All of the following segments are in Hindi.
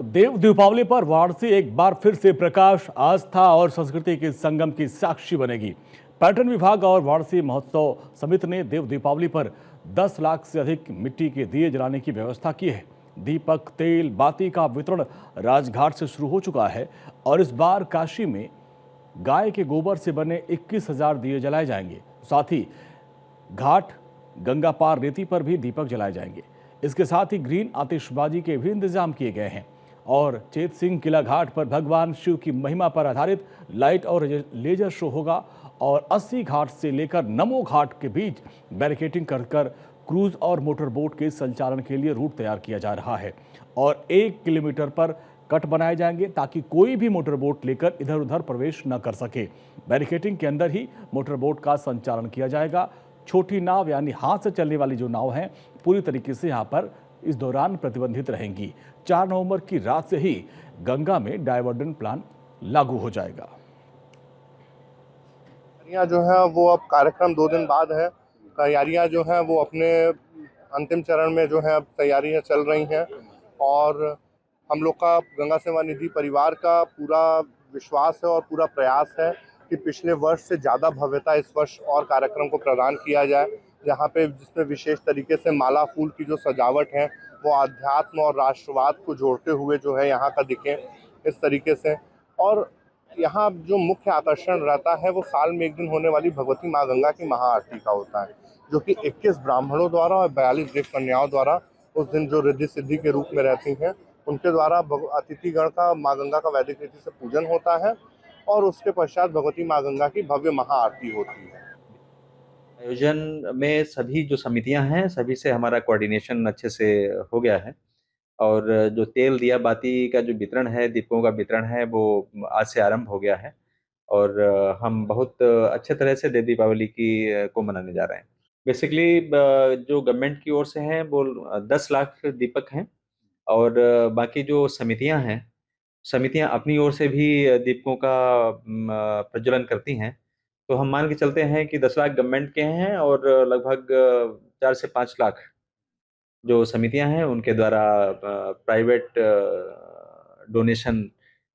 देव दीपावली पर वाराणसी एक बार फिर से प्रकाश, आस्था और संस्कृति के संगम की साक्षी बनेगी। पर्यटन विभाग और वाराणसी महोत्सव समिति ने देव दीपावली पर 10 लाख से अधिक मिट्टी के दिए जलाने की व्यवस्था की है। दीपक, तेल, बाती का वितरण राजघाट से शुरू हो चुका है और इस बार काशी में गाय के गोबर से बने 21,000 दिए जलाए जाएंगे। साथ ही घाट गंगा पार रेती पर भी दीपक जलाए जाएंगे। इसके साथ ही ग्रीन आतिशबाजी के भी इंतजाम किए गए हैं और चेत सिंह किला घाट पर भगवान शिव की महिमा पर आधारित लाइट और लेजर शो होगा और 80 घाट से लेकर नमो घाट के बीच बैरिकेडिंग कर क्रूज और मोटर बोट के संचालन के लिए रूट तैयार किया जा रहा है और 1 किलोमीटर पर कट बनाए जाएंगे ताकि कोई भी मोटर बोट लेकर इधर उधर प्रवेश न कर सके। बैरिकेडिंग के अंदर ही मोटर बोट का संचालन किया जाएगा। छोटी नाव यानी हाथ से चलने वाली जो नाव हैं पूरी तरीके से यहाँ पर इस दौरान प्रतिबंधित रहेंगी। 4 नवंबर की रात से ही गंगा में डायवर्जन प्लान लागू हो जाएगा। तैयारियां जो है वो अब कार्यक्रम 2 दिन बाद है। तैयारियां जो है वो अपने अंतिम चरण में जो है अब तैयारियां चल रही हैं और हम लोग का गंगा सेवा निधि परिवार का पूरा विश्वास है और पूरा प्रयास है कि पिछले वर्ष से ज़्यादा भव्यता इस वर्ष और कार्यक्रम को प्रदान किया जाए, जहाँ पे जिसमें विशेष तरीके से माला फूल की जो सजावट है वो आध्यात्म और राष्ट्रवाद को जोड़ते हुए जो है यहाँ का दिखे इस तरीके से। और यहाँ जो मुख्य आकर्षण रहता है वो साल में एक दिन होने वाली भगवती माँ गंगा की महाआरती का होता है, जो कि 21 ब्राह्मणों द्वारा और 42 देव कन्याओं द्वारा उस दिन जो रिद्धि सिद्धि के रूप में रहती हैं उनके द्वारा अतिथिगण का माँ गंगा का वैदिक रीति से पूजन होता है और उसके पश्चात भगवती माँ गंगा की भव्य महाआरती होती है। आयोजन में सभी जो समितियां हैं सभी से हमारा कोऑर्डिनेशन अच्छे से हो गया है और जो तेल दिया बाती का जो वितरण है, दीपों का वितरण है, वो आज से आरंभ हो गया है और हम बहुत अच्छे तरह से देव दीपावली को मनाने जा रहे हैं। बेसिकली जो गवर्नमेंट की ओर से है वो 10 लाख दीपक हैं और बाकी जो समितियां अपनी ओर से भी दीपकों का प्रज्वलन करती हैं। तो हम मान के चलते हैं कि 10 लाख गवर्नमेंट के हैं और लगभग 4 से 5 लाख जो समितियां हैं उनके द्वारा प्राइवेट डोनेशन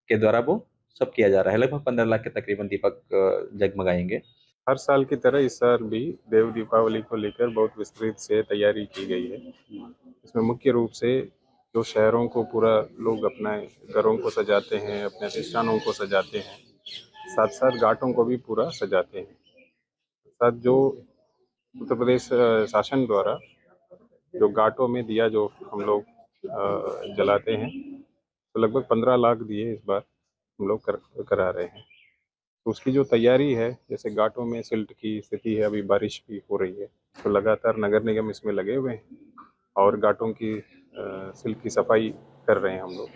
के द्वारा वो सब किया जा रहा है। लगभग 15 लाख के तकरीबन दीपक जगमगाएंगे। हर साल की तरह इस साल भी देव दीपावली को लेकर बहुत विस्तृत से तैयारी की गई है। इसमें मुख्य रूप से जो शहरों को पूरा लोग अपने घरों को सजाते हैं, अपने प्रतिष्ठानों को सजाते हैं, साथ साथ घाटों को भी पूरा सजाते हैं। साथ जो उत्तर प्रदेश शासन द्वारा जो घाटों में दिया जो हम लोग जलाते हैं, तो लगभग 15 लाख दिए इस बार हम लोग करा रहे हैं। तो उसकी जो तैयारी है, जैसे घाटों में सिल्ट की स्थिति है, अभी बारिश भी हो रही है, तो लगातार नगर निगम इसमें लगे हुए हैं और घाटों की सिल्ट की सफाई कर रहे हैं हम लोग।